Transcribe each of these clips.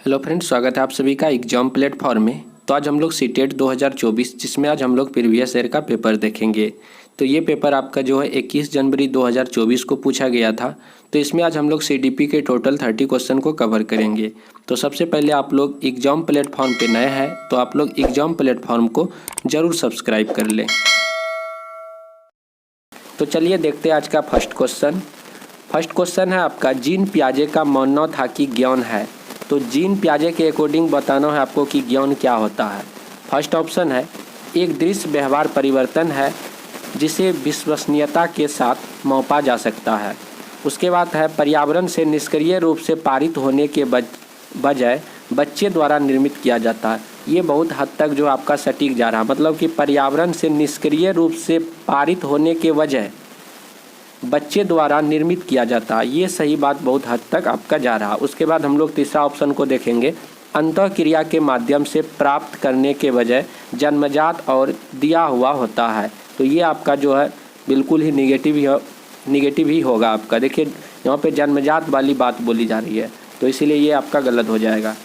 Hello friends, स्वागत है आप सभी का एग्जाम प्लेटफॉर्म में। तो आज हम लोग सीटेट 2024 जिसमें आज हम लोग प्रीवियस ईयर का पेपर देखेंगे। तो ये पेपर आपका जो है 21 जनवरी 2024 को पूछा गया था। तो इसमें आज हम लोग सीडीपी के टोटल 30 क्वेश्चन को कवर करेंगे। तो सबसे पहले आप लोग एग्जाम प्लेटफॉर्म पे नए हैं तो आप लोग एग्जाम प्लेटफॉर्म को ज़रूर सब्सक्राइब कर लें। तो चलिए देखते हैं आज का फर्स्ट क्वेश्चन है आपका, जीन पियाजे का मानना था कि ज्ञान है। तो जीन पियाजे के अकॉर्डिंग बताना है आपको कि ज्ञान क्या होता है। फर्स्ट ऑप्शन है, एक दृश्य व्यवहार परिवर्तन है जिसे विश्वसनीयता के साथ मापा जा सकता है। उसके बाद है, पर्यावरण से निष्क्रिय रूप से पारित होने के बजाय बच्चे द्वारा निर्मित किया जाता है। ये बहुत हद तक जो आपका सटीक जा रहा है, मतलब कि पर्यावरण से निष्क्रिय रूप से पारित होने के बजाय बच्चे द्वारा निर्मित किया जाता है। ये सही बात बहुत हद तक आपका जा रहा। उसके बाद हम लोग तीसरा ऑप्शन को देखेंगे, अंतःक्रिया के माध्यम से प्राप्त करने के बजाय जन्मजात और दिया हुआ होता है। तो ये आपका जो है बिल्कुल ही निगेटिव ही होगा आपका। देखिए यहाँ पे जन्मजात वाली बात बोली जा रही है, तो इसीलिए ये आपका गलत हो जाएगा।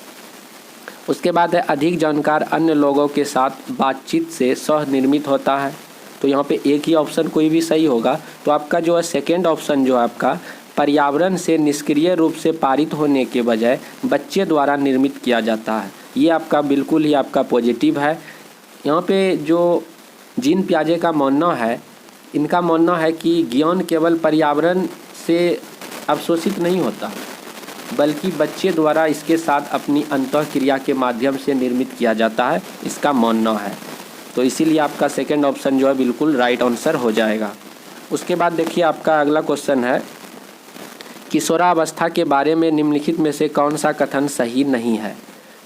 उसके बाद है, अधिक जानकार अन्य लोगों के साथ बातचीत से सह निर्मित होता है। तो यहाँ पे एक ही ऑप्शन कोई भी सही होगा। तो आपका जो है सेकेंड ऑप्शन जो है आपका, पर्यावरण से निष्क्रिय रूप से पारित होने के बजाय बच्चे द्वारा निर्मित किया जाता है, ये आपका बिल्कुल ही आपका पॉजिटिव है। यहाँ पे जो जीन पियाजे का मानना है, इनका मानना है कि ज्ञान केवल पर्यावरण से अवशोषित नहीं होता बल्कि बच्चे द्वारा इसके साथ अपनी अंतःक्रिया के माध्यम से निर्मित किया जाता है, इसका मानना है। तो इसीलिए आपका सेकंड ऑप्शन जो है बिल्कुल राइट आंसर हो जाएगा। उसके बाद देखिए आपका अगला क्वेश्चन है, किशोरावस्था के बारे में निम्नलिखित में से कौन सा कथन सही नहीं है।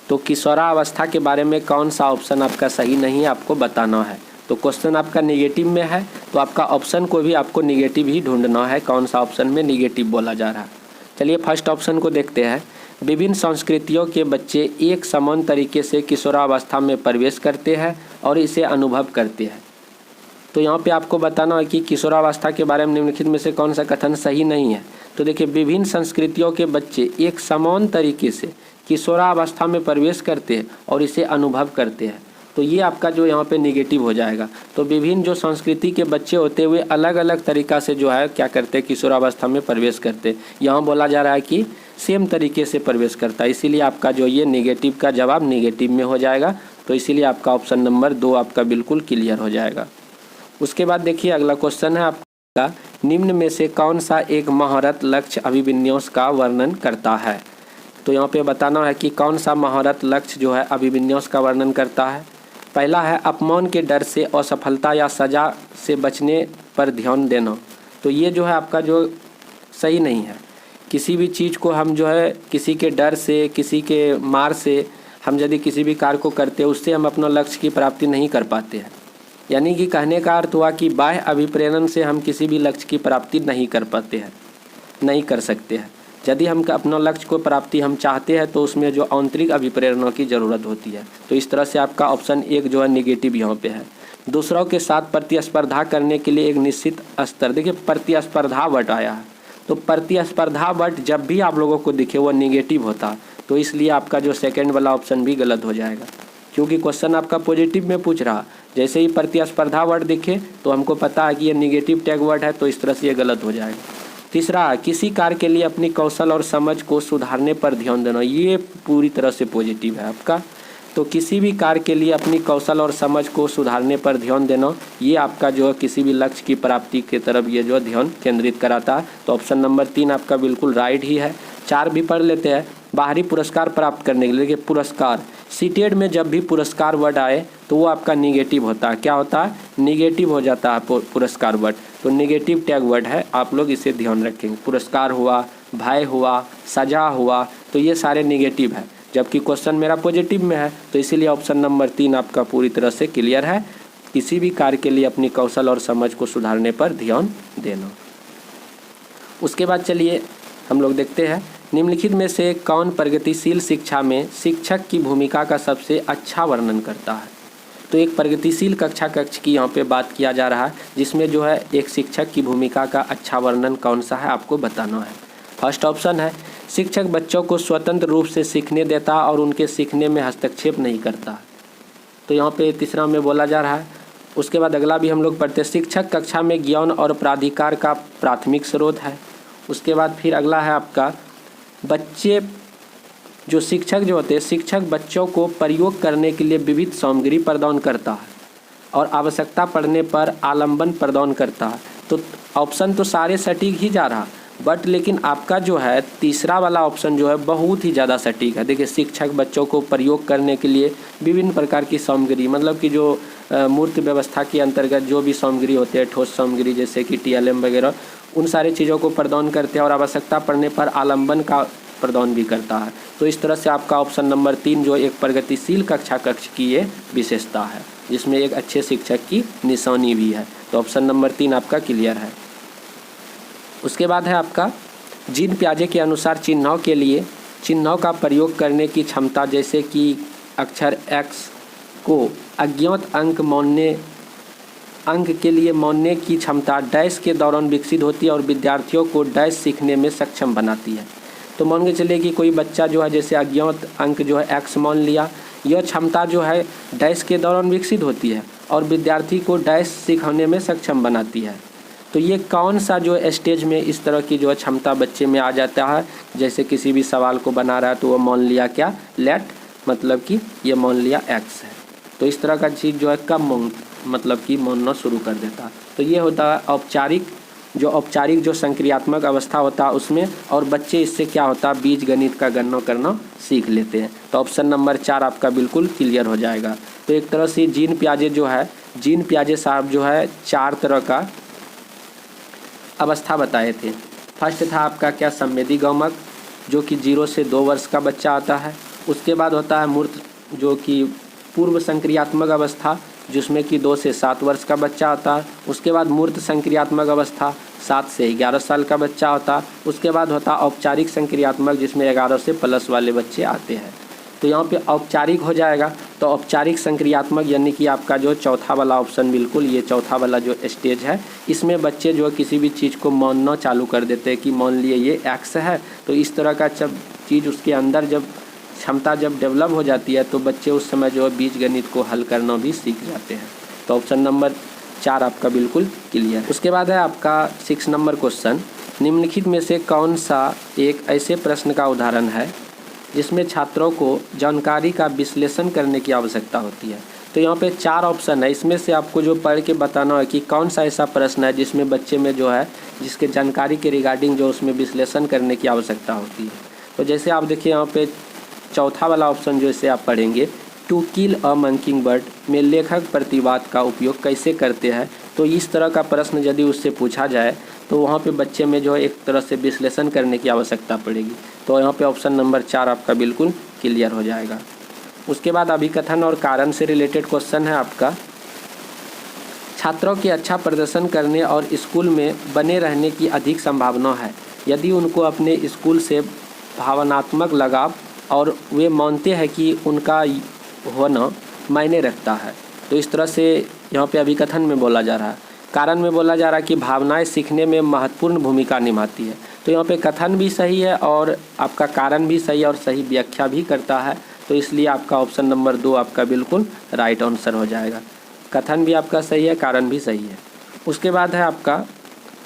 तो किशोरावस्था के बारे में कौन सा ऑप्शन आपका सही नहीं है, आपको बताना है। तो क्वेश्चन आपका नेगेटिव में है, तो आपका ऑप्शन को भी आपको नेगेटिव ही ढूंढना है, कौन सा ऑप्शन में नेगेटिव बोला जा रहा है। चलिए फर्स्ट ऑप्शन को देखते हैं, विभिन्न संस्कृतियों के बच्चे एक समान तरीके से किशोरावस्था में प्रवेश करते हैं और इसे अनुभव करते हैं। तो यहाँ पे आपको बताना है कि किशोरावस्था के बारे में निम्नलिखित में से कौन सा कथन सही नहीं है। तो देखिए, विभिन्न संस्कृतियों के बच्चे एक समान तरीके से किशोरावस्था में प्रवेश करते हैं और इसे अनुभव करते हैं। तो ये आपका जो यहाँ पे निगेटिव हो जाएगा। तो विभिन्न जो संस्कृति के बच्चे होते हुए अलग अलग तरीक़ा से जो है क्या करते हैं, किशोरावस्था में प्रवेश करते। यहाँ बोला जा रहा है कि सेम तरीके से प्रवेश करता है, इसीलिए आपका जो ये नेगेटिव का जवाब नेगेटिव में हो जाएगा। तो इसीलिए आपका ऑप्शन नंबर 2 आपका बिल्कुल क्लियर हो जाएगा। उसके बाद देखिए अगला क्वेश्चन है आपका, निम्न में से कौन सा एक महारत लक्ष्य अभिविन्यास का वर्णन करता है। तो यहाँ पे बताना है कि कौन सा महारत लक्ष्य जो है अभिविन्यास का वर्णन करता है। पहला है, अपमान के डर से असफलता या सज़ा से बचने पर ध्यान देना। तो ये जो है आपका जो सही नहीं है। किसी भी चीज़ को हम जो है किसी के डर से, किसी के मार से हम यदि किसी भी कार्य को करते हैं, उससे हम अपना लक्ष्य की प्राप्ति नहीं कर पाते हैं। यानी कि कहने का अर्थ हुआ कि बाह्य अभिप्रेरण से हम किसी भी लक्ष्य की प्राप्ति नहीं कर पाते हैं, नहीं कर सकते हैं। यदि हम अपना लक्ष्य को प्राप्ति हम चाहते हैं तो उसमें जो आंतरिक अभिप्रेरणा की ज़रूरत होती है। तो इस तरह से आपका ऑप्शन 1 जो है नेगेटिव यहाँ पे है। दूसरों के साथ प्रतिस्पर्धा करने के लिए एक निश्चित स्तर, देखिए प्रतिस्पर्धा वर्ड आया है, तो प्रतिस्पर्धा वर्ड जब भी आप लोगों को दिखे वो नेगेटिव होता। तो इसलिए आपका जो सेकंड वाला ऑप्शन भी गलत हो जाएगा, क्योंकि क्वेश्चन आपका पॉजिटिव में पूछ रहा। जैसे ही प्रतिस्पर्धा वर्ड दिखे तो हमको पता है कि ये नेगेटिव टैग वर्ड है, तो इस तरह से ये गलत हो जाएगा। तीसरा, किसी कार्य के लिए अपनी कौशल और समझ को सुधारने पर ध्यान देना, ये पूरी तरह से पॉजिटिव है आपका। तो किसी भी कार्य के लिए अपनी कौशल और समझ को सुधारने पर ध्यान देना, ये आपका जो है किसी भी लक्ष्य की प्राप्ति की तरफ ये जो ध्यान केंद्रित कराता है। तो ऑप्शन नंबर 3 आपका बिल्कुल राइट ही है। 4 भी पढ़ लेते हैं, बाहरी पुरस्कार प्राप्त करने के लिए। देखिए पुरस्कार, सीटेट में जब भी पुरस्कार वर्ड आए तो वो आपका निगेटिव होता है। क्या होता है, निगेटिव हो जाता है पुरस्कार वर्ड। तो निगेटिव टैग वर्ड है, आप लोग इसे ध्यान रखेंगे। पुरस्कार हुआ, भय हुआ, सजा हुआ, तो ये सारे निगेटिव है, जबकि क्वेश्चन मेरा पॉजिटिव में है। तो इसीलिए ऑप्शन नंबर 3 आपका पूरी तरह से क्लियर है, किसी भी कार्य के लिए अपनी कौशल और समझ को सुधारने पर ध्यान देना। उसके बाद चलिए हम लोग देखते हैं, निम्नलिखित में से कौन प्रगतिशील शिक्षा में शिक्षक की भूमिका का सबसे अच्छा वर्णन करता है। तो एक प्रगतिशील कक्ष की यहाँ पे बात किया जा रहा है, जिसमें जो है एक शिक्षक की भूमिका का अच्छा वर्णन कौन सा है आपको बताना है। फर्स्ट ऑप्शन है, शिक्षक बच्चों को स्वतंत्र रूप से सीखने देता और उनके सीखने में हस्तक्षेप नहीं करता। तो यहाँ पे तीसरा में बोला जा रहा है। उसके बाद अगला भी हम लोग पढ़ते हैं, शिक्षक कक्षा में ज्ञान और प्राधिकार का प्राथमिक स्रोत है। उसके बाद फिर अगला है आपका, बच्चे जो शिक्षक जो होते हैं, शिक्षक बच्चों को प्रयोग करने के लिए विविध सामग्री प्रदान करता है और आवश्यकता पड़ने पर आलम्बन प्रदान करता है। तो ऑप्शन तो सारे सटीक ही जा रहा, बट लेकिन आपका जो है तीसरा वाला ऑप्शन जो है बहुत ही ज़्यादा सटीक है। देखिए, शिक्षक बच्चों को प्रयोग करने के लिए विभिन्न प्रकार की सामग्री, मतलब कि जो मूर्त व्यवस्था के अंतर्गत जो भी सामग्री होते हैं, ठोस सामग्री जैसे कि TLM वगैरह, उन सारी चीज़ों को प्रदान करते हैं और आवश्यकता पड़ने पर आलम्बन का प्रदान भी करता है। तो इस तरह से आपका ऑप्शन नंबर 3 जो एक प्रगतिशील कक्षा कक्ष की ये विशेषता है, जिसमें एक अच्छे शिक्षक की निशानी भी है। तो ऑप्शन नंबर 3 आपका क्लियर है। उसके बाद है आपका, जीन पियाजे के अनुसार चिन्हों के लिए चिन्हों का प्रयोग करने की क्षमता, जैसे कि अक्षर X को अज्ञात अंक के लिए मानने की क्षमता डैश के दौरान विकसित होती है और विद्यार्थियों को डैश सीखने में सक्षम बनाती है। तो मान के चलिए कि कोई बच्चा जो है जैसे अज्ञात अंक जो है X मान लिया, यह क्षमता जो है डैश के दौरान विकसित होती है और विद्यार्थी को डैश सिखाने में सक्षम बनाती है। तो ये कौन सा जो स्टेज में इस तरह की जो है क्षमता बच्चे में आ जाता है, जैसे किसी भी सवाल को बना रहा है तो वो मान लिया क्या, लेट, मतलब कि ये मान लिया X है। तो इस तरह का चीज़ जो है कब मतलब कि मानना शुरू कर देता है। तो ये होता है औपचारिक जो संक्रियात्मक अवस्था होता है उसमें, और बच्चे इससे क्या होता है, बीज गणित का गणना करना सीख लेते हैं। तो ऑप्शन नंबर 4 आपका बिल्कुल क्लियर हो जाएगा। तो एक तरह से जीन पियाजे साहब जो है 4 तरह का अवस्था बताए थे। फर्स्ट था आपका क्या, संवेदी गमक, जो कि 0 से 2 वर्ष का बच्चा आता है। उसके बाद होता है मूर्त, जो कि पूर्व संक्रियात्मक अवस्था, जिसमें कि 2 से 7 वर्ष का बच्चा आता है। उसके बाद मूर्त संक्रियात्मक अवस्था 7 से 11 साल का बच्चा होता है। उसके बाद होता औपचारिक संक्रियात्मक, जिसमें 11 से प्लस वाले बच्चे आते हैं। तो यहाँ पे औपचारिक हो जाएगा। तो औपचारिक संक्रियात्मक यानी कि आपका जो चौथा वाला ऑप्शन, बिल्कुल ये चौथा वाला जो स्टेज है, इसमें बच्चे जो किसी भी चीज़ को मानना चालू कर देते हैं कि मान लिए ये X है। तो इस तरह का जब चीज़ उसके अंदर जब क्षमता जब डेवलप हो जाती है तो बच्चे उस समय जो है बीज गणित को हल करना भी सीख जाते हैं। तो ऑप्शन नंबर 4 आपका बिल्कुल क्लियर। उसके बाद है आपका 6 नंबर क्वेश्चन, निम्नलिखित में से कौन सा एक ऐसे प्रश्न का उदाहरण है जिसमें छात्रों को जानकारी का विश्लेषण करने की आवश्यकता होती है। तो यहाँ पे 4 ऑप्शन है, इसमें से आपको जो पढ़ के बताना है कि कौन सा ऐसा प्रश्न है जिसमें बच्चे में जो है जिसके जानकारी के रिगार्डिंग जो उसमें विश्लेषण करने की आवश्यकता होती है। तो जैसे आप देखिए यहाँ पे चौथा वाला ऑप्शन जो इसे आप पढ़ेंगे, टू किल अ मंकिंग बर्ड में लेखक प्रतिवाद का उपयोग कैसे करते हैं। तो इस तरह का प्रश्न यदि उससे पूछा जाए तो वहाँ पे बच्चे में जो है एक तरह से विश्लेषण करने की आवश्यकता पड़ेगी। तो यहाँ पे ऑप्शन नंबर 4 आपका बिल्कुल क्लियर हो जाएगा। उसके बाद अभिकथन और कारण से रिलेटेड क्वेश्चन है आपका, छात्रों के अच्छा प्रदर्शन करने और स्कूल में बने रहने की अधिक संभावना है यदि उनको अपने स्कूल से भावनात्मक लगाव और वे मानते हैं कि उनका होना मायने रखता है। तो इस तरह से यहाँ पे अभिकथन में बोला जा रहा है। कारण में बोला जा रहा है कि भावनाएं सीखने में महत्वपूर्ण भूमिका निभाती है। तो यहाँ पे कथन भी सही है और आपका कारण भी सही है और सही व्याख्या भी करता है। तो इसलिए आपका ऑप्शन नंबर 2 आपका बिल्कुल राइट आंसर हो जाएगा। कथन भी आपका सही है, कारण भी सही है। उसके बाद है आपका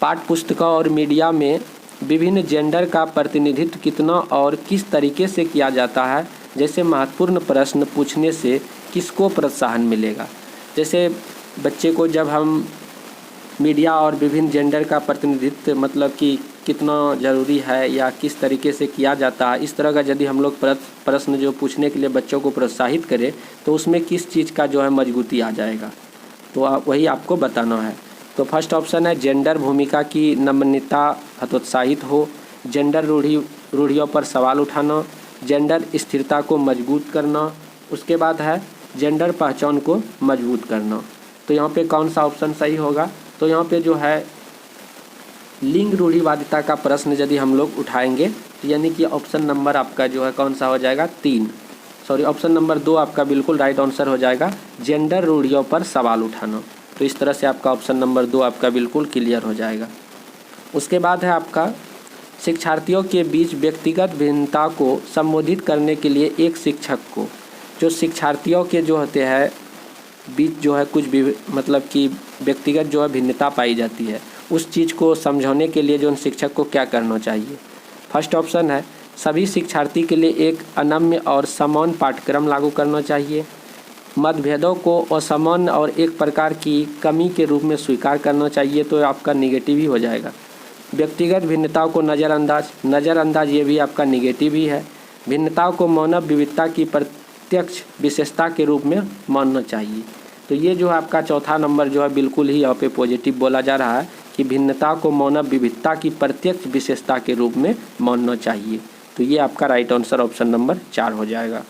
पाठ्य पुस्तकों और मीडिया में विभिन्न जेंडर का प्रतिनिधित्व कितना और किस तरीके से किया जाता है, जैसे महत्वपूर्ण प्रश्न पूछने से किसको प्रोत्साहन मिलेगा। जैसे बच्चे को जब हम मीडिया और विभिन्न जेंडर का प्रतिनिधित्व मतलब कि कितना ज़रूरी है या किस तरीके से किया जाता है, इस तरह का यदि हम लोग प्रश्न जो पूछने के लिए बच्चों को प्रोत्साहित करें तो उसमें किस चीज़ का जो है मजबूती आ जाएगा, तो वही आपको बताना है। तो फर्स्ट ऑप्शन है जेंडर भूमिका की नम्रता हतोत्साहित हो, जेंडर रूढ़ियों पर सवाल उठाना, जेंडर स्थिरता को मजबूत करना, उसके बाद है जेंडर पहचान को मजबूत करना। तो यहाँ पे कौन सा ऑप्शन सही होगा, तो यहाँ पे जो है लिंग रूढ़िवादिता का प्रश्न यदि हम लोग उठाएंगे तो यानी कि ऑप्शन नंबर आपका जो है कौन सा हो जाएगा, ऑप्शन नंबर 2 आपका बिल्कुल राइट आंसर हो जाएगा, जेंडर रूढ़ियों पर सवाल उठाना। तो इस तरह से आपका ऑप्शन नंबर 2 आपका बिल्कुल क्लियर हो जाएगा। उसके बाद है आपका शिक्षार्थियों के बीच व्यक्तिगत भिन्नता को संबोधित करने के लिए एक शिक्षक को, जो शिक्षार्थियों के जो होते हैं बीच जो है कुछ भी मतलब कि व्यक्तिगत जो है भिन्नता पाई जाती है, उस चीज़ को समझाने के लिए जो उन शिक्षक को क्या करना चाहिए। फर्स्ट ऑप्शन है सभी शिक्षार्थी के लिए एक अनम्य और समान पाठ्यक्रम लागू करना चाहिए। मतभेदों को असामान्य और एक प्रकार की कमी के रूप में स्वीकार करना चाहिए, तो आपका निगेटिव ही हो जाएगा। व्यक्तिगत भिन्नताओं को नज़रअंदाज ये भी आपका निगेटिव ही है। भिन्नताओं को मानव विविधता की प्रत्यक्ष विशेषता के रूप में मानना चाहिए, तो ये जो है आपका चौथा नंबर जो है बिल्कुल ही यहाँ पे पॉजिटिव बोला जा रहा है कि भिन्नता को मानव विविधता की प्रत्यक्ष विशेषता के रूप में मानना चाहिए। तो ये आपका राइट आंसर ऑप्शन नंबर 4 हो जाएगा।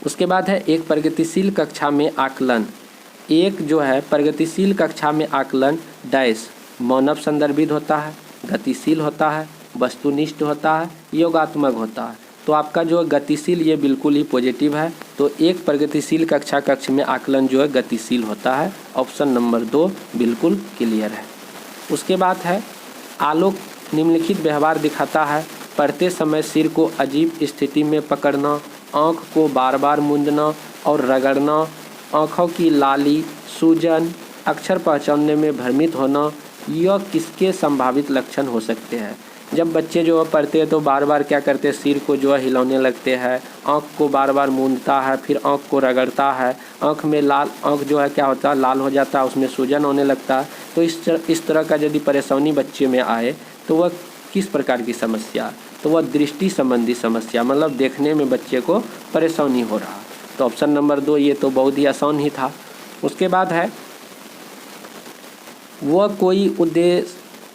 उसके बाद है एक प्रगतिशील कक्षा में आकलन। एक जो है प्रगतिशील कक्षा में आकलन डैश मानव संदर्भित होता है, गतिशील होता है, वस्तुनिष्ठ होता है, योगात्मक होता है। तो आपका जो है गतिशील ये बिल्कुल ही पॉजिटिव है, तो एक प्रगतिशील कक्ष में आकलन जो है गतिशील होता है। ऑप्शन नंबर 2 बिल्कुल क्लियर है। उसके बाद है आलोक निम्नलिखित व्यवहार दिखाता है। पढ़ते समय सिर को अजीब स्थिति में पकड़ना, आँख को बार बार मूंदना और रगड़ना, आँखों की लाली, सूजन, अक्षर पहचानने में भ्रमित होना, यह किसके संभावित लक्षण हो सकते हैं। जब बच्चे जो है पढ़ते हैं तो बार बार क्या करते हैं, सिर को जो है हिलाने लगते हैं, आँख को बार बार मूंदता है, फिर आँख को रगड़ता है, आँख में आँख जो है क्या होता है लाल हो जाता है, उसमें सूजन होने लगता है। तो इस तरह का यदि परेशानी बच्चे में आए तो वह किस प्रकार की समस्या, तो वह दृष्टि संबंधी समस्या, मतलब देखने में बच्चे को परेशानी हो रहा। तो ऑप्शन नंबर 2 ये तो बहुत ही आसान ही था। उसके बाद है वह कोई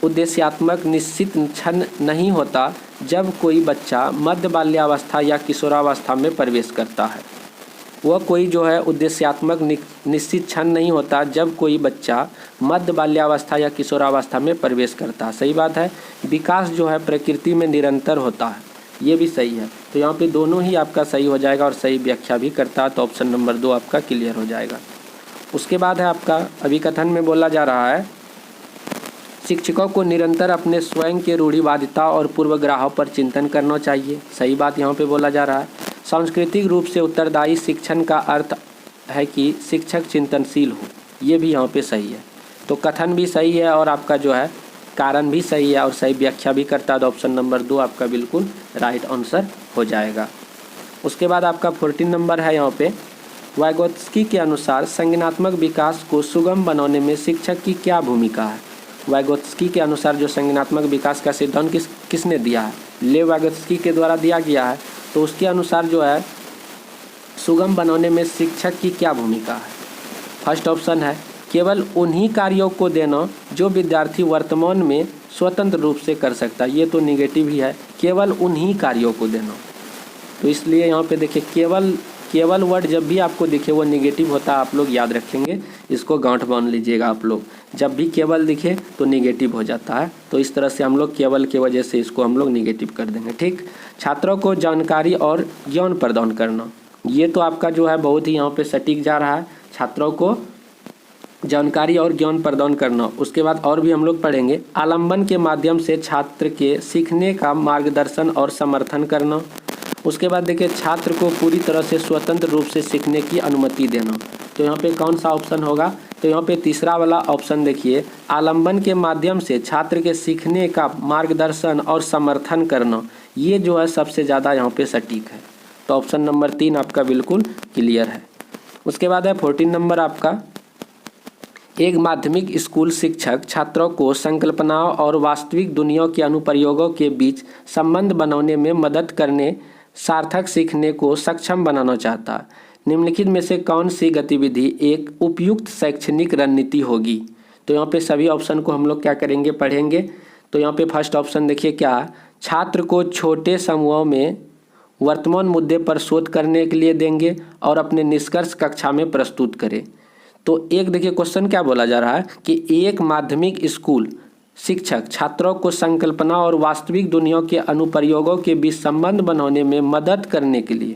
उद्देश्यात्मक निश्चित क्षण नहीं होता जब कोई बच्चा मध्य बाल्यावस्था या किशोरावस्था में प्रवेश करता है। वह कोई जो है उद्देश्यात्मक निश्चित क्षण नहीं होता जब कोई बच्चा मध्य बाल्यावस्था या किशोरावस्था में प्रवेश करता है। सही बात है। विकास जो है प्रकृति में निरंतर होता है, ये भी सही है। तो यहाँ पे दोनों ही आपका सही हो जाएगा और सही व्याख्या भी करता है, तो ऑप्शन नंबर 2 आपका क्लियर हो जाएगा। उसके बाद है आपका अभिकथन में बोला जा रहा है शिक्षकों को निरंतर अपने स्वयं के रूढ़िवादिता और पूर्वग्रहों पर चिंतन करना चाहिए। सही बात यहाँ पे बोला जा रहा है। सांस्कृतिक रूप से उत्तरदायी शिक्षण का अर्थ है कि शिक्षक चिंतनशील हो, ये भी यहाँ पे सही है। तो कथन भी सही है और आपका जो है कारण भी सही है और सही व्याख्या भी करता है, तो ऑप्शन नंबर 2 आपका बिल्कुल राइट आंसर हो जाएगा। उसके बाद आपका 14 नंबर है यहाँ पे वाइगोत्स्की के अनुसार संज्ञानात्मक विकास को सुगम बनाने में शिक्षक की क्या भूमिका है। वाइगोत्स्की के अनुसार जो संज्ञानात्मक विकास का सिद्धांत किसने दिया है, लेव वाइगोत्स्की के द्वारा दिया गया है। तो उसके अनुसार जो है सुगम बनाने में शिक्षक की क्या भूमिका है। फर्स्ट ऑप्शन है केवल उन्हीं कार्यों को देना जो विद्यार्थी वर्तमान में स्वतंत्र रूप से कर सकता है। ये तो निगेटिव ही है, केवल उन्हीं कार्यों को देना। तो इसलिए यहाँ पे देखिए केवल वर्ड जब भी आपको दिखे वो निगेटिव होता है, आप लोग याद रखेंगे, इसको गांठ बांध लीजिएगा आप लोग। जब भी केवल दिखे तो निगेटिव हो जाता है, तो इस तरह से हम लोग केवल की वजह से इसको हम लोग निगेटिव कर देंगे। ठीक। छात्रों को जानकारी और ज्ञान प्रदान करना, ये तो आपका जो है बहुत ही यहाँ पे सटीक जा रहा है। छात्रों को जानकारी और ज्ञान प्रदान करना। उसके बाद और भी हम लोग पढ़ेंगे आलंबन के माध्यम से छात्र के सीखने का मार्गदर्शन और समर्थन करना। उसके बाद देखिए छात्र को पूरी तरह से स्वतंत्र रूप से सीखने की अनुमति देना। तो यहाँ पे कौन सा ऑप्शन होगा, तो यहाँ पे तीसरा वाला ऑप्शन देखिए आलंबन के माध्यम से छात्र के सीखने का मार्गदर्शन और समर्थन करना, ये जो है सबसे ज़्यादा यहाँ पे सटीक है। तो ऑप्शन नंबर 3 आपका बिल्कुल क्लियर है। उसके बाद है 14 नंबर आपका एक माध्यमिक स्कूल शिक्षक छात्रों को संकल्पनाओं और वास्तविक दुनिया के अनुप्रयोगों के बीच संबंध बनाने में मदद करने सार्थक सीखने को सक्षम बनाना चाहता है। निम्नलिखित में से कौन सी गतिविधि एक उपयुक्त शैक्षणिक रणनीति होगी। तो यहाँ पे सभी ऑप्शन को हम लोग क्या करेंगे, पढ़ेंगे। तो यहाँ पे फर्स्ट ऑप्शन देखिए क्या, छात्र को छोटे समूहों में वर्तमान मुद्दे पर शोध करने के लिए देंगे और अपने निष्कर्ष कक्षा में प्रस्तुत करें। तो एक देखिए क्वेश्चन क्या बोला जा रहा है कि एक माध्यमिक स्कूल शिक्षक छात्रों को संकल्पना और वास्तविक दुनिया के अनुप्रयोगों के बीच संबंध बनाने में मदद करने के लिए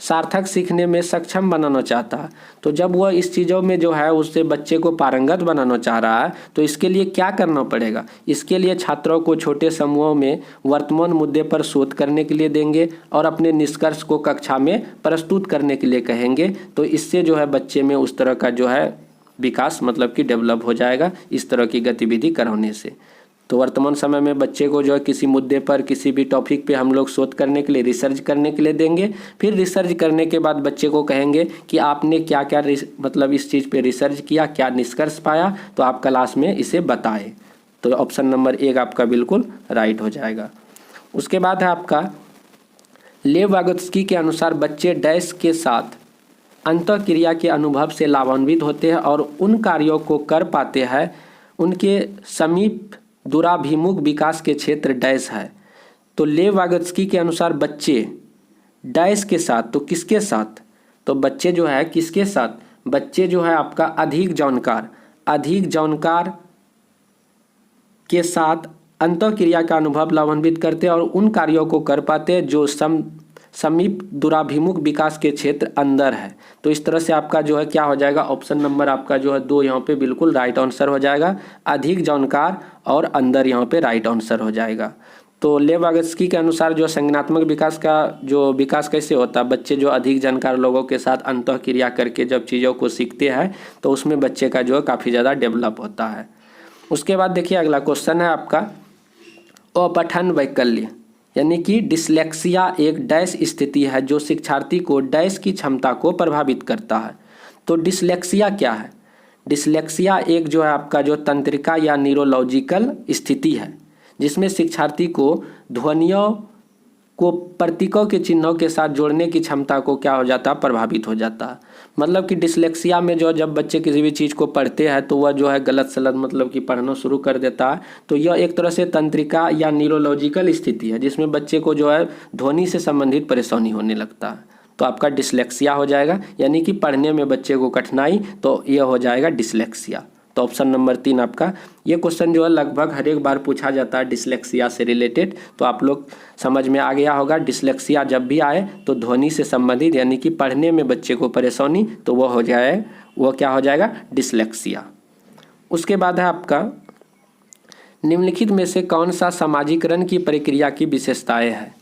सार्थक सीखने में सक्षम बनाना चाहता है। तो जब वह इस चीज़ों में जो है उससे बच्चे को पारंगत बनाना चाह रहा है तो इसके लिए क्या करना पड़ेगा? इसके लिए छात्रों को छोटे समूहों में वर्तमान मुद्दे पर शोध करने के लिए देंगे और अपने निष्कर्ष को कक्षा में प्रस्तुत करने के लिए कहेंगे। तो इससे जो है बच्चे में उस तरह का जो है विकास मतलब कि डेवलप हो जाएगा इस तरह की गतिविधि कराने से। तो वर्तमान समय में बच्चे को जो है किसी मुद्दे पर किसी भी टॉपिक पे हम लोग शोध करने के लिए रिसर्च करने के लिए देंगे। फिर रिसर्च करने के बाद बच्चे को कहेंगे कि आपने क्या क्या मतलब इस चीज़ पे रिसर्च किया, क्या निष्कर्ष पाया, तो आप क्लास में इसे बताएं। तो ऑप्शन नंबर 1 आपका बिल्कुल राइट हो जाएगा। उसके बाद है आपका लेव वागोत्स्की के अनुसार बच्चे डैश के साथ अंतःक्रिया के अनुभव से लाभान्वित होते हैं और उन कार्यों को कर पाते हैं उनके समीप दूराभिमुख विकास के क्षेत्र डैश है। तो लेव वागोत्स्की के अनुसार बच्चे डैश के साथ, तो किसके साथ? तो बच्चे जो है किसके साथ? बच्चे जो है आपका अधिक जानकार के साथ अंतःक्रिया का अनुभव लाभान्वित करते हैं और उन कार्यों को कर पाते हैं जो समीप दूराभिमुख विकास के क्षेत्र अंदर है। तो इस तरह से आपका जो है क्या हो जाएगा? ऑप्शन नंबर आपका जो है 2 यहाँ पे बिल्कुल राइट आंसर हो जाएगा। अधिक जानकार और अंदर यहाँ पे राइट आंसर हो जाएगा। तो लेव वागोत्स्की के अनुसार जो संज्ञानात्मक विकास का जो विकास कैसे होता है, बच्चे जो अधिक जानकार लोगों के साथ अंतःक्रिया करके जब चीज़ों को सीखते हैं तो उसमें बच्चे का जो है काफ़ी ज़्यादा डेवलप होता है। उसके बाद देखिए अगला क्वेश्चन है आपका अपठन वैकल्य यानी कि डिसलेक्सिया एक डैश स्थिति है जो शिक्षार्थी को डैश की क्षमता को प्रभावित करता है। तो डिसलेक्सिया क्या है? डिसलेक्सिया एक जो है आपका जो तंत्रिका या न्यूरोलॉजिकल स्थिति है जिसमें शिक्षार्थी को ध्वनियों को प्रतीकों के चिन्हों के साथ जोड़ने की क्षमता को क्या हो जाता है? प्रभावित हो जाता है। मतलब कि डिसलेक्सिया में जो जब बच्चे किसी भी चीज़ को पढ़ते हैं तो वह जो है गलत सलत मतलब कि पढ़ना शुरू कर देता है। तो यह एक तरह से तंत्रिका या न्यूरोलॉजिकल स्थिति है जिसमें बच्चे को जो है ध्वनि से संबंधित परेशानी होने लगता है। तो आपका डिसलेक्सिया हो जाएगा यानी कि पढ़ने में बच्चे को कठिनाई, तो यह हो जाएगा डिसलेक्सिया। तो ऑप्शन नंबर 3 आपका। ये क्वेश्चन जो है लगभग हर एक बार पूछा जाता है डिसलेक्सिया से रिलेटेड, तो आप लोग समझ में आ गया होगा। डिसलेक्सिया जब भी आए तो ध्वनि से संबंधित यानी कि पढ़ने में बच्चे को परेशानी, तो वो क्या हो जाएगा? डिसलेक्सिया। उसके बाद है आपका निम्नलिखित में से कौन सा समाजीकरण की प्रक्रिया की विशेषताएं हैं?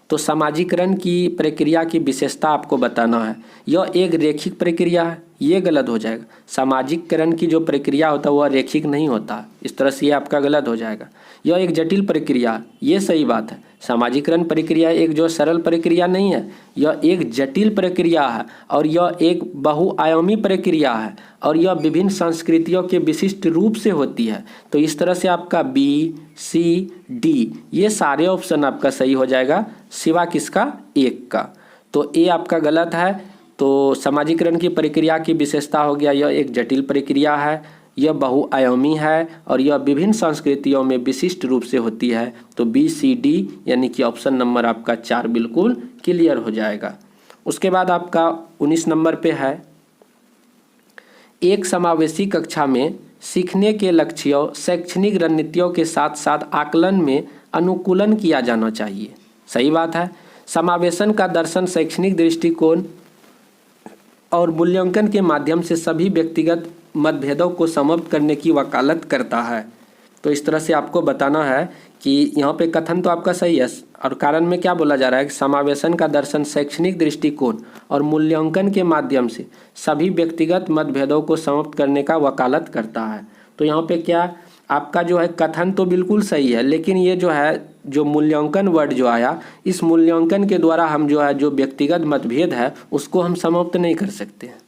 तो समाजीकरण की प्रक्रिया की विशेषता आपको बताना है। यह एक रैखिक प्रक्रिया है, ये गलत हो जाएगा। सामाजिकरण की जो प्रक्रिया होता है वह रैखिक नहीं होता, इस तरह से ये आपका गलत हो जाएगा। यह एक जटिल प्रक्रिया, ये सही बात है। सामाजिकरण प्रक्रिया एक जो सरल प्रक्रिया नहीं है, यह एक जटिल प्रक्रिया है और यह एक बहुआयामी प्रक्रिया है और यह विभिन्न संस्कृतियों के विशिष्ट रूप से होती है। तो इस तरह से आपका B, C, D ये सारे ऑप्शन आपका सही हो जाएगा सिवा किसका? 1 का। तो A आपका गलत है। तो समाजीकरण की प्रक्रिया की विशेषता हो गया यह एक जटिल प्रक्रिया है, यह बहुआयामी है और यह विभिन्न संस्कृतियों में विशिष्ट रूप से होती है। तो B, C, D यानी कि ऑप्शन नंबर आपका 4 बिल्कुल क्लियर हो जाएगा। उसके बाद आपका 19 नंबर पे है एक समावेशी कक्षा में सीखने के लक्ष्यों शैक्षणिक रणनीतियों के साथ साथ आकलन में अनुकूलन किया जाना चाहिए। सही बात है। समावेशन का दर्शन शैक्षणिक दृष्टिकोण और मूल्यांकन के माध्यम से सभी व्यक्तिगत मतभेदों को समाप्त करने की वकालत करता है। तो इस तरह से आपको बताना है कि यहाँ पे कथन तो आपका सही है और कारण में क्या बोला जा रहा है कि समावेशन का दर्शन शैक्षणिक दृष्टिकोण और मूल्यांकन के माध्यम से सभी व्यक्तिगत मतभेदों को समाप्त करने का वकालत करता है। तो यहाँ पे क्या आपका जो है कथन तो बिल्कुल सही है, लेकिन ये जो है जो मूल्यांकन वर्ड जो आया, इस मूल्यांकन के द्वारा हम जो है जो व्यक्तिगत मतभेद है उसको हम समाप्त नहीं कर सकते हैं।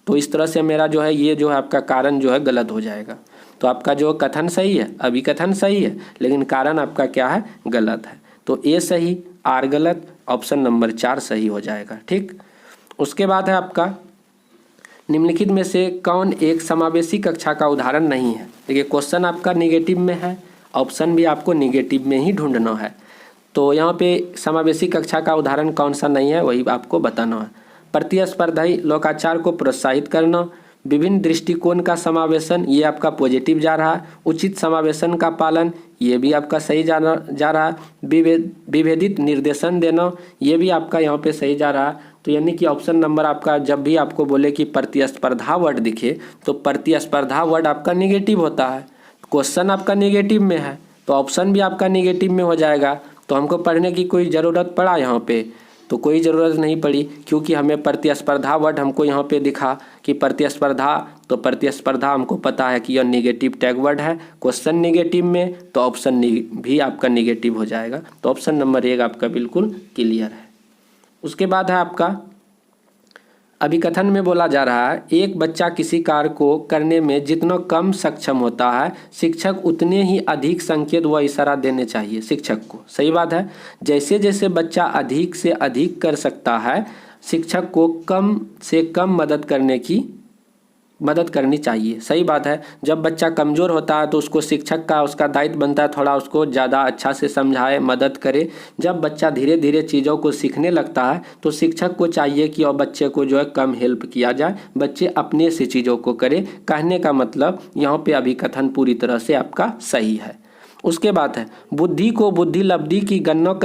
तो इस तरह से मेरा जो है ये जो है आपका कारण जो है गलत हो जाएगा। तो आपका जो कथन सही है, अभी कथन सही है लेकिन कारण आपका क्या है? गलत है। तो A सही, R गलत, ऑप्शन नंबर 4 सही हो जाएगा। ठीक। उसके बाद है आपका निम्नलिखित में से कौन एक समावेशी कक्षा का उदाहरण नहीं है? देखिए क्वेश्चन आपका निगेटिव में है, ऑप्शन भी आपको निगेटिव में ही ढूंढना है। तो यहाँ पे समावेशी कक्षा का उदाहरण कौन सा नहीं है वही आपको बताना है। प्रतिस्पर्धी लोकाचार को प्रोत्साहित करना, विभिन्न दृष्टिकोण का समावेशन, ये आपका पॉजिटिव जा रहा है। उचित समावेशन का पालन, ये भी आपका सही जा रहा है। विभेदित निर्देशन देना, ये भी आपका यहाँ पे सही जा रहा है। तो यानी कि ऑप्शन नंबर आपका, जब भी आपको बोले कि प्रतिस्पर्धा वर्ड दिखे तो प्रतिस्पर्धा वर्ड आपका निगेटिव होता है, क्वेश्चन आपका निगेटिव में है तो ऑप्शन भी आपका निगेटिव में हो जाएगा। तो हमको पढ़ने की कोई ज़रूरत पड़ा यहाँ पे? तो कोई ज़रूरत नहीं पड़ी, क्योंकि हमें प्रतिस्पर्धा वर्ड हमको यहाँ पे दिखा कि प्रतिस्पर्धा, तो प्रतिस्पर्धा हमको पता है कि यह निगेटिव टैग वर्ड है, क्वेश्चन निगेटिव में तो ऑप्शन भी आपका निगेटिव हो जाएगा। तो ऑप्शन नंबर 1 आपका बिल्कुल क्लियर है। उसके बाद है आपका अभिकथन में बोला जा रहा है, एक बच्चा किसी कार्य को करने में जितना कम सक्षम होता है शिक्षक उतने ही अधिक संकेत व इशारा देने चाहिए शिक्षक को। सही बात है, जैसे जैसे बच्चा अधिक से अधिक कर सकता है शिक्षक को कम से कम मदद करनी चाहिए। सही बात है, जब बच्चा कमज़ोर होता है तो उसको शिक्षक का उसका दायित्व बनता है थोड़ा उसको ज़्यादा अच्छा से समझाए, मदद करे। जब बच्चा धीरे धीरे चीज़ों को सीखने लगता है तो शिक्षक को चाहिए कि और बच्चे को जो है कम हेल्प किया जाए, बच्चे अपने से चीज़ों को करे। कहने का मतलब यहाँ पे अभिकथन पूरी तरह से आपका सही है। उसके बाद है, बुद्धि को बुद्धि लब्धि की गणना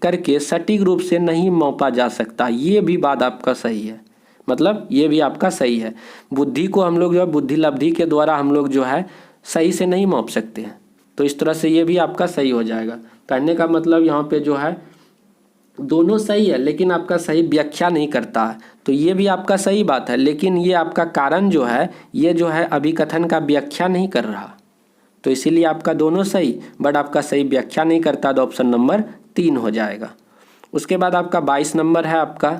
करके सटीक रूप से नहीं मापा जा सकता। ये भी बात आपका सही है, मतलब ये भी आपका सही है। बुद्धि को हम लोग जो है बुद्धि लब्धि के द्वारा हम लोग जो है सही से नहीं माप सकते हैं, तो इस तरह से ये भी आपका सही हो जाएगा। कहने का मतलब यहाँ पे जो है दोनों सही है लेकिन आपका सही व्याख्या नहीं करता है, तो ये भी आपका सही बात है, लेकिन ये आपका कारण जो है ये जो है अभिकथन का व्याख्या नहीं कर रहा, तो इसीलिए आपका दोनों सही बट आपका सही व्याख्या नहीं करता, तो ऑप्शन नंबर 3 हो जाएगा। उसके बाद आपका 22 नंबर है आपका,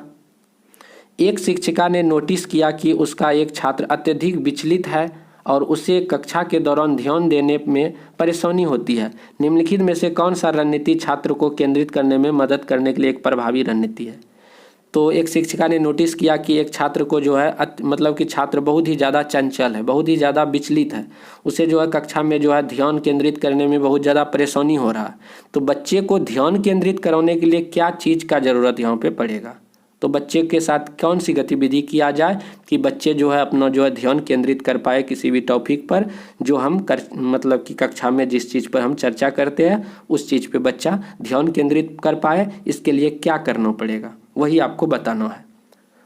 एक शिक्षिका ने नोटिस किया कि उसका एक छात्र अत्यधिक विचलित है और उसे कक्षा के दौरान ध्यान देने में परेशानी होती है। निम्नलिखित में से कौन सा रणनीति छात्र को केंद्रित करने में मदद करने के लिए एक प्रभावी रणनीति है? तो एक शिक्षिका ने नोटिस किया कि एक छात्र को जो है मतलब कि छात्र बहुत ही ज़्यादा चंचल है, बहुत ही ज़्यादा विचलित है, उसे जो है कक्षा में जो है ध्यान केंद्रित करने में बहुत ज़्यादा परेशानी हो रहा है। तो बच्चे को ध्यान केंद्रित कराने के लिए क्या चीज़ का ज़रूरत यहाँ पे पड़ेगा? तो बच्चे के साथ कौन सी गतिविधि किया जाए कि बच्चे जो है अपना जो है ध्यान केंद्रित कर पाए किसी भी टॉपिक पर, जो हम मतलब कि कक्षा में जिस चीज़ पर हम चर्चा करते हैं उस चीज़ पे बच्चा ध्यान केंद्रित कर पाए, इसके लिए क्या करना पड़ेगा वही आपको बताना है।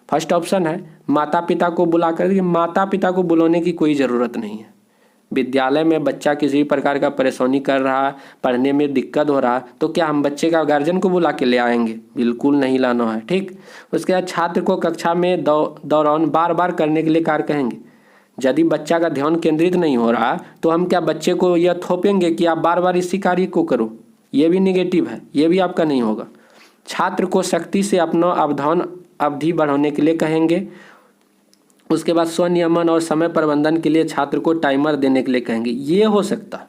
फर्स्ट ऑप्शन है माता पिता को बुला कर, माता पिता को बुलाने की कोई ज़रूरत नहीं है। विद्यालय में बच्चा किसी भी प्रकार का परेशानी कर रहा है, पढ़ने में दिक्कत हो रहा है, तो क्या हम बच्चे का गार्जियन को बुला के ले आएंगे? बिल्कुल नहीं लाना है, ठीक। उसके बाद छात्र को कक्षा में दौरान बार बार करने के लिए कार्य कहेंगे। यदि बच्चा का ध्यान केंद्रित नहीं हो रहा तो हम क्या बच्चे को यह थोपेंगे कि आप बार बार इसी कार्य को करो? ये भी निगेटिव है, ये भी आपका नहीं होगा। छात्र को सख्ती से अपना अवधान अवधि बढ़ाने के लिए कहेंगे। उसके बाद स्वनियमन और समय प्रबंधन के लिए छात्र को टाइमर देने के लिए कहेंगे। ये हो सकता,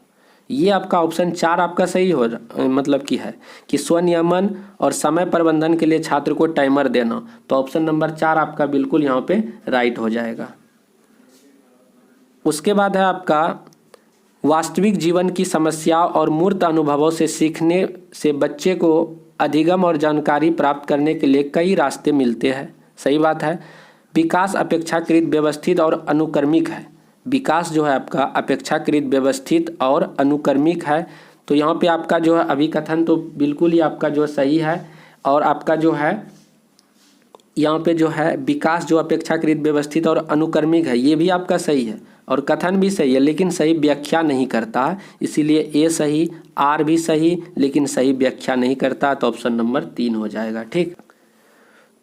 ये आपका ऑप्शन 4 आपका सही हो मतलब कि है कि स्वनियमन और समय प्रबंधन के लिए छात्र को टाइमर देना, तो ऑप्शन नंबर 4 आपका बिल्कुल यहाँ पे राइट हो जाएगा। उसके बाद है आपका वास्तविक जीवन की समस्या और मूर्त अनुभवों से सीखने से बच्चे को अधिगम और जानकारी प्राप्त करने के लिए कई रास्ते मिलते हैं। सही बात है, विकास अपेक्षाकृत व्यवस्थित और अनुक्रमिक है। विकास जो है आपका अपेक्षाकृत व्यवस्थित और अनुक्रमिक है, तो यहाँ पे आपका जो है अभिकथन तो बिल्कुल ही आपका जो सही है, और आपका जो है यहाँ पे जो है विकास जो अपेक्षाकृत व्यवस्थित और अनुक्रमिक है ये भी आपका सही है, और कथन भी सही है लेकिन सही व्याख्या नहीं करता, इसीलिए ए सही, आर भी सही लेकिन सही व्याख्या नहीं करता, तो ऑप्शन नंबर 3 हो जाएगा, ठीक।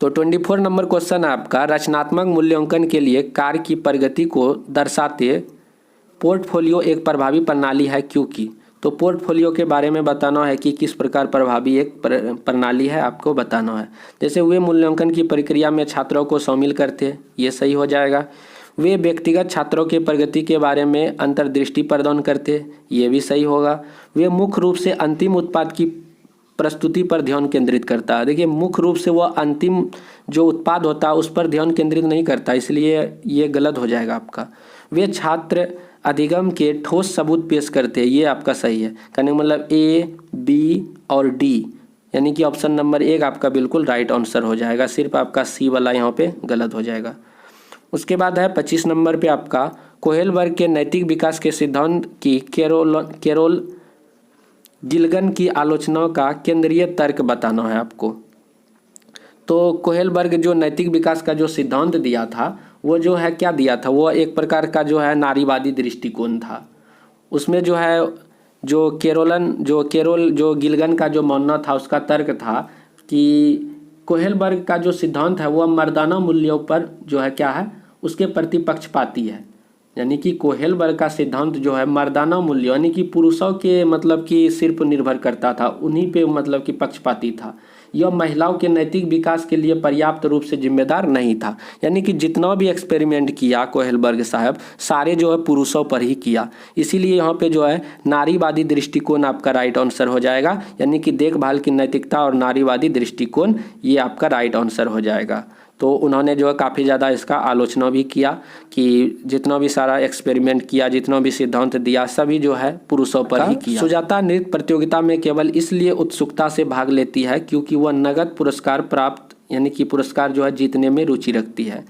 तो 24 नंबर क्वेश्चन है आपका, रचनात्मक मूल्यांकन के लिए कार्य की प्रगति को दर्शाते पोर्टफोलियो एक प्रभावी प्रणाली है क्योंकि, तो पोर्टफोलियो के बारे में बताना है कि किस प्रकार प्रभावी एक प्रणाली है आपको बताना है। जैसे वे मूल्यांकन की प्रक्रिया में छात्रों को शामिल करते हैं, ये सही हो जाएगा। वे व्यक्तिगत छात्रों के प्रगति के बारे में अंतर्दृष्टि प्रदान करते हैं, ये भी सही होगा। वे मुख्य रूप से अंतिम उत्पाद की प्रस्तुति पर ध्यान केंद्रित करता है। देखिए मुख्य रूप से वह अंतिम जो उत्पाद होता है उस पर ध्यान केंद्रित नहीं करता, इसलिए ये गलत हो जाएगा आपका। वे छात्र अधिगम के ठोस सबूत पेश करते हैं, ये आपका सही है। कहने का मतलब ए, बी और डी, यानी कि ऑप्शन नंबर 1 आपका बिल्कुल राइट आंसर हो जाएगा, सिर्फ आपका सी वाला यहाँ पे गलत हो जाएगा। उसके बाद है 25 नंबर पे आपका कोहेलबर्ग के नैतिक विकास के सिद्धांत की कैरोल गिल्गन की आलोचना का केंद्रीय तर्क बताना है आपको। तो कोहेलबर्ग जो नैतिक विकास का जो सिद्धांत दिया था वो जो है क्या दिया था, वो एक प्रकार का जो है नारीवादी दृष्टिकोण था। उसमें जो है जो गिलगन का जो मानना था, उसका तर्क था कि कोहेलबर्ग का जो सिद्धांत है वह मर्दाना मूल्यों पर जो है क्या है, उसके प्रति पक्षपाती है। यानी कि कोहेलबर्ग का सिद्धांत जो है मर्दाना मूल्य यानी कि पुरुषों के मतलब कि सिर्फ निर्भर करता था, उन्हीं पे मतलब कि पक्षपाती था। यह महिलाओं के नैतिक विकास के लिए पर्याप्त रूप से जिम्मेदार नहीं था। यानी कि जितना भी एक्सपेरिमेंट किया कोहेलबर्ग साहब, सारे जो है पुरुषों पर ही किया। इसीलिए यहाँ पे जो है नारीवादी दृष्टिकोण आपका राइट आंसर हो जाएगा। यानी कि देखभाल की नैतिकता और नारीवादी दृष्टिकोण, ये आपका राइट आंसर हो जाएगा। तो उन्होंने जो है काफ़ी ज़्यादा इसका आलोचना भी किया कि जितना भी सारा एक्सपेरिमेंट किया, जितना भी सिद्धांत दिया, सभी जो है पुरुषों पर ही किया। सुजाता नृत्य प्रतियोगिता में केवल इसलिए उत्सुकता से भाग लेती है क्योंकि वह नगद पुरस्कार प्राप्त यानी कि पुरस्कार जो है जीतने में रुचि रखती है।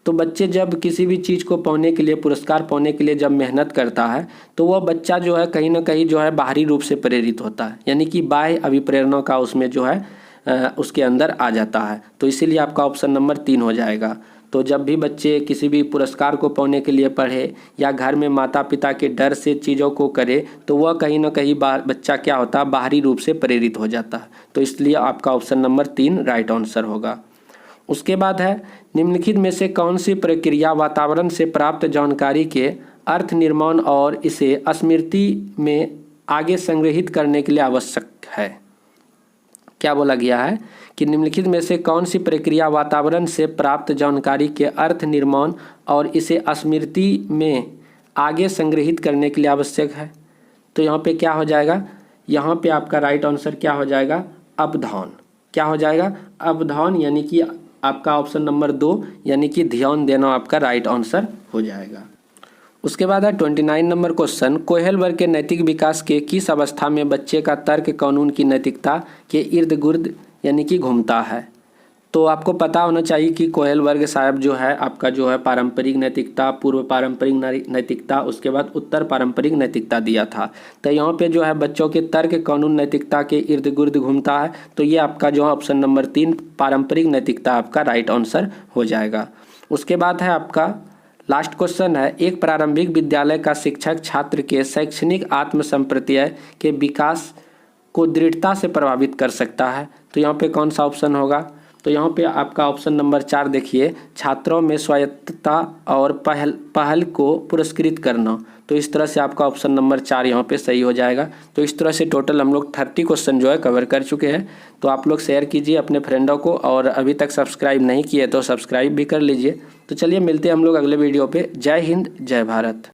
तो बच्चे जब किसी भी चीज़ को पाने के लिए, पुरस्कार पाने के लिए जब मेहनत करता है तो वह बच्चा जो है कहीं ना कहीं जो है बाहरी रूप से प्रेरित होता है। यानी कि बाह्य अभिप्रेरणा का उसमें जो है उसके अंदर आ जाता है। तो इसीलिए आपका ऑप्शन नंबर 3 हो जाएगा। तो जब भी बच्चे किसी भी पुरस्कार को पाने के लिए पढ़े या घर में माता पिता के डर से चीज़ों को करे तो वह कहीं ना कहीं बच्चा क्या होता है, बाहरी रूप से प्रेरित हो जाता है। तो इसलिए आपका ऑप्शन नंबर 3 राइट आंसर होगा। उसके बाद है निम्नलिखित में से कौन सी प्रक्रिया वातावरण से प्राप्त जानकारी के अर्थ निर्माण और इसे स्मृति में आगे संग्रहित करने के लिए आवश्यक है। क्या बोला गया है कि निम्नलिखित में से कौन सी प्रक्रिया वातावरण से प्राप्त जानकारी के अर्थ निर्माण और इसे स्मृति में आगे संग्रहित करने के लिए आवश्यक है। तो यहाँ पे क्या हो जाएगा, यहाँ पे आपका राइट आंसर क्या हो जाएगा, अवधान। क्या हो जाएगा, अवधान। यानी कि आपका ऑप्शन नंबर 2 यानी कि ध्यान देना आपका राइट आंसर हो जाएगा। उसके बाद है 29 नंबर क्वेश्चन, कोहेलबर्ग के नैतिक विकास के किस अवस्था में बच्चे का तर्क कानून की नैतिकता के इर्द गिर्द यानी कि घूमता है। तो आपको पता होना चाहिए कि कोहेलबर्ग साहब जो है आपका जो है पारंपरिक नैतिकता, पूर्व पारंपरिक नैतिकता, उसके बाद उत्तर पारंपरिक नैतिकता दिया था। तो यहाँ पे जो है बच्चों के तर्क कानून नैतिकता के इर्द गिर्द घूमता है। तो ये आपका जो है ऑप्शन नंबर 3 पारंपरिक नैतिकता आपका राइट आंसर हो जाएगा। उसके बाद है आपका लास्ट क्वेश्चन है, एक प्रारंभिक विद्यालय का शिक्षक छात्र के शैक्षणिक आत्मसंप्रत्यय के विकास को दृढ़ता से प्रभावित कर सकता है। तो यहाँ पे कौन सा ऑप्शन होगा, तो यहाँ पे आपका ऑप्शन नंबर 4 देखिए, छात्रों में स्वायत्तता और पहल को पुरस्कृत करना। तो इस तरह से आपका ऑप्शन नंबर 4 यहाँ पे सही हो जाएगा। तो इस तरह से टोटल हम लोग 30 क्वेश्चन जो है कवर कर चुके हैं। तो आप लोग शेयर कीजिए अपने फ्रेंडों को, और अभी तक सब्सक्राइब नहीं किए तो सब्सक्राइब भी कर लीजिए। तो चलिए मिलते हैं हम लोग अगले वीडियो पे। जय हिंद, जय भारत।